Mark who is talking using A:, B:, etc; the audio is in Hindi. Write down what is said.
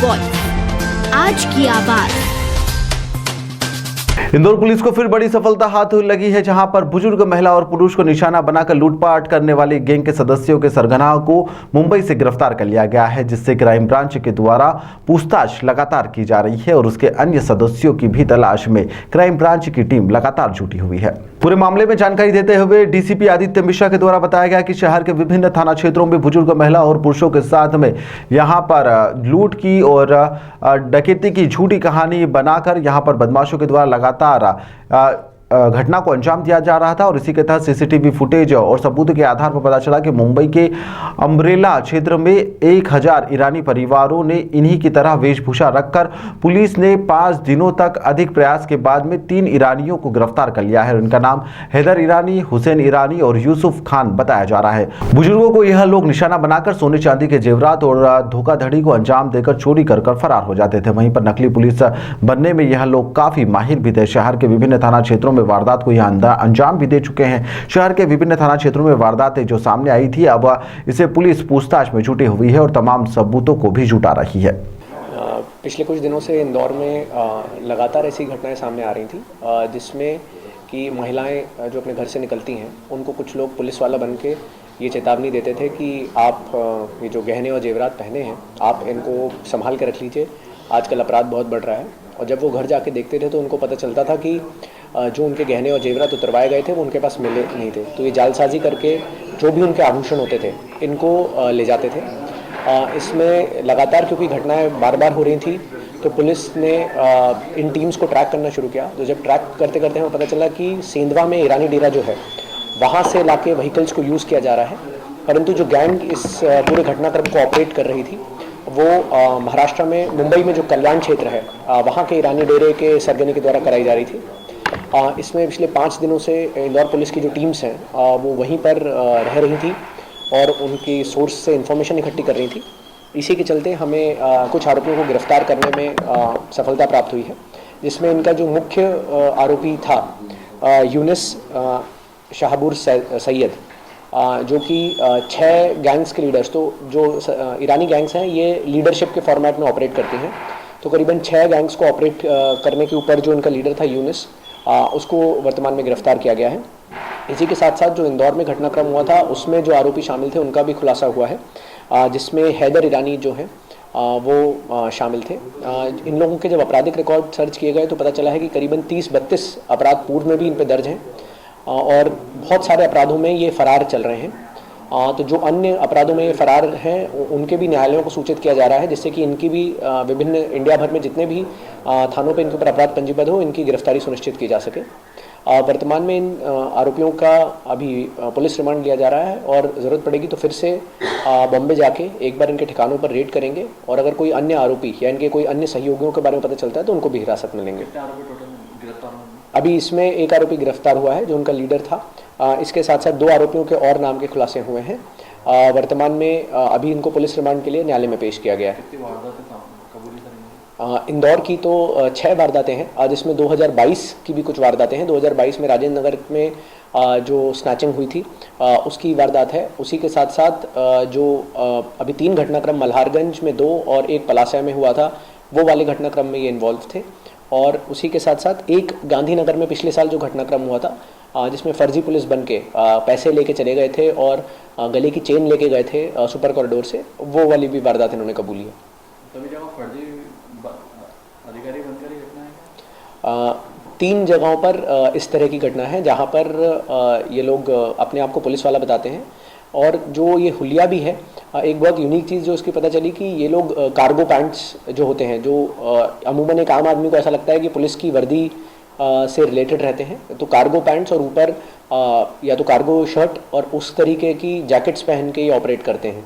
A: वॉइस, आज की आवाज।
B: इंदौर पुलिस को फिर बड़ी सफलता हाथ लगी है, जहां पर बुजुर्ग, महिला और पुरुष को निशाना बनाकर लूटपाट करने वाली गैंग के सदस्यों के सरगना को मुंबई से गिरफ्तार कर लिया गया है, जिससे क्राइम ब्रांच के द्वारा पूछताछ लगातार की जा रही है और उसके अन्य सदस्यों की भी तलाश में क्राइम ब्रांच की टीम लगातार जुटी हुई है। पूरे मामले में जानकारी देते हुए डीसीपी आदित्य मिश्रा के द्वारा बताया गया कि शहर के विभिन्न थाना क्षेत्रों में बुजुर्ग, महिला और पुरुषों के साथ में यहां पर लूट की और डकैती की झूठी कहानी बनाकर यहां पर बदमाशों के द्वारा लगातार घटना को अंजाम दिया जा रहा था। और इसी के तहत सीसीटीवी फुटेज और सबूत के आधार पर पता चला कि मुंबई के अम्ब्रेला क्षेत्र में 1000 ईरानी परिवारों ने इन्हीं की तरह वेशभूषा रखकर पुलिस ने 5 दिनों तक अधिक प्रयास के बाद में 3 ईरानियों को गिरफ्तार कर लिया है। इनका नाम हैदर ईरानी, हुसैन ईरानी और यूसुफ खान बताया जा रहा है। बुजुर्गों को यह लोग निशाना बनाकर सोने चांदी के जेवरात और धोखाधड़ी को अंजाम देकर चोरी कर फरार हो जाते थे। वहीं पर नकली पुलिस बनने में यह लोग काफी माहिर भी थे। शहर के विभिन्न थाना क्षेत्रों में वारदात को यहां अंजाम भी दे चुके हैं। शहर के विभिन्न थाना क्षेत्रों में वारदातें जो सामने आई थी, अब इसे पुलिस पूछताछ में जुटी हुई है और तमाम सबूतों को भी जुटा रही है।
C: पिछले कुछ दिनों से इंदौर में लगातार ऐसी घटनाएं सामने आ रही थी, जिसमें कि महिलाएं जो अपने घर से निकलती हैं उनको कुछ लोग पुलिस वाला बन के ये चेतावनी देते थे कि आप ये जो गहने और जेवरात पहने हैं आप इनको संभाल के रख लीजिए, आजकल अपराध बहुत बढ़ रहा है। और जब वो घर जाके देखते थे तो उनको पता चलता था कि जो उनके गहने और जेवरात उतरवाए गए थे वो उनके पास मिले नहीं थे। तो ये जालसाजी करके जो भी उनके आभूषण होते थे इनको ले जाते थे। इसमें लगातार क्योंकि घटनाएं बार बार हो रही थी तो पुलिस ने इन टीम्स को ट्रैक करना शुरू किया। तो जब ट्रैक करते करते हमें पता चला कि सेंधवा में ईरानी डेरा जो है वहाँ से लाके व्हीकल्स को यूज़ किया जा रहा है, परंतु जो गैंग इस पूरे घटनाक्रम को ऑपरेट कर रही थी वो महाराष्ट्र में मुंबई में जो कल्याण क्षेत्र है वहाँ के ईरानी डेरे के सरगने के द्वारा कराई जा रही थी। इसमें पिछले 5 दिनों से इंदौर पुलिस की जो टीम्स हैं वो वहीं पर रह रही थी और उनकी सोर्स से इंफॉर्मेशन इकट्ठी कर रही थी। इसी के चलते हमें कुछ आरोपियों को गिरफ्तार करने में सफलता प्राप्त हुई है, जिसमें इनका जो मुख्य आरोपी था यूनिस शाहबूर सैयद, जो कि 6 गैंग्स के लीडर्स, तो जो ईरानी गैंग्स हैं ये लीडरशिप के फॉर्मेट में ऑपरेट करती हैं। तो करीबन 6 गैंग्स को ऑपरेट करने के ऊपर जो इनका लीडर था यूनिस, उसको वर्तमान में गिरफ्तार किया गया है। इसी के साथ साथ जो इंदौर में घटनाक्रम हुआ था उसमें जो आरोपी शामिल थे उनका भी खुलासा हुआ है, जिसमें हैदर ईरानी जो है वो शामिल थे। इन लोगों के जब आपराधिक रिकॉर्ड सर्च किए गए तो पता चला है कि करीबन 30-32 अपराध पूर्व में भी इन पर दर्ज हैं और बहुत सारे अपराधों में ये फरार चल रहे हैं। तो जो अन्य अपराधों में ये फरार हैं उनके भी न्यायालयों को सूचित किया जा रहा है, जिससे कि इनकी भी विभिन्न इंडिया भर में जितने भी थानों पे इनके ऊपर अपराध पंजीबद्ध हो इनकी गिरफ्तारी सुनिश्चित की जा सके। वर्तमान में इन आरोपियों का अभी पुलिस रिमांड लिया जा रहा है और ज़रूरत पड़ेगी तो फिर से बॉम्बे जाके एक बार इनके ठिकानों पर रेड करेंगे और अगर कोई अन्य आरोपी या इनके कोई अन्य सहयोगियों के बारे में पता चलता है तो उनको भी हिरासत में लेंगे। अभी इसमें एक आरोपी गिरफ्तार हुआ है जो उनका लीडर था। इसके साथ साथ 2 आरोपियों के और नाम के खुलासे हुए हैं। वर्तमान में अभी इनको पुलिस रिमांड के लिए न्यायालय में पेश किया गया है। इंदौर की तो 6 वारदातें हैं, जिसमें 2022 की भी कुछ वारदातें हैं। 2022 में राजेंद्र नगर में जो स्नैचिंग हुई थी उसकी वारदात है। उसी के साथ साथ जो अभी 3 घटनाक्रम मल्हारगंज में 2 और 1 पलासा में हुआ था वो वाले घटनाक्रम में ये इन्वॉल्व थे। और उसी के साथ साथ एक गांधीनगर में पिछले साल जो घटनाक्रम हुआ था जिसमें फर्जी पुलिस बन के पैसे लेके चले गए थे और गले की चेन लेके गए थे सुपर कॉरिडोर से, वो वाली भी वारदात इन्होंने कबूली है।
D: सभी जगह फर्जी अधिकारी बनकर ही घटना है?
C: 3 जगहों पर इस तरह की घटना है जहाँ पर ये लोग अपने आप को पुलिस वाला बताते हैं। और जो ये हुलिया भी है, एक बहुत यूनिक चीज़ जो उसकी पता चली कि ये लोग कार्गो पैंट्स जो होते हैं, जो अमूमन एक आम आदमी को ऐसा लगता है कि पुलिस की वर्दी से रिलेटेड रहते हैं, तो कार्गो पैंट्स और ऊपर या तो कार्गो शर्ट और उस तरीके की जैकेट्स पहन के ये ऑपरेट करते हैं।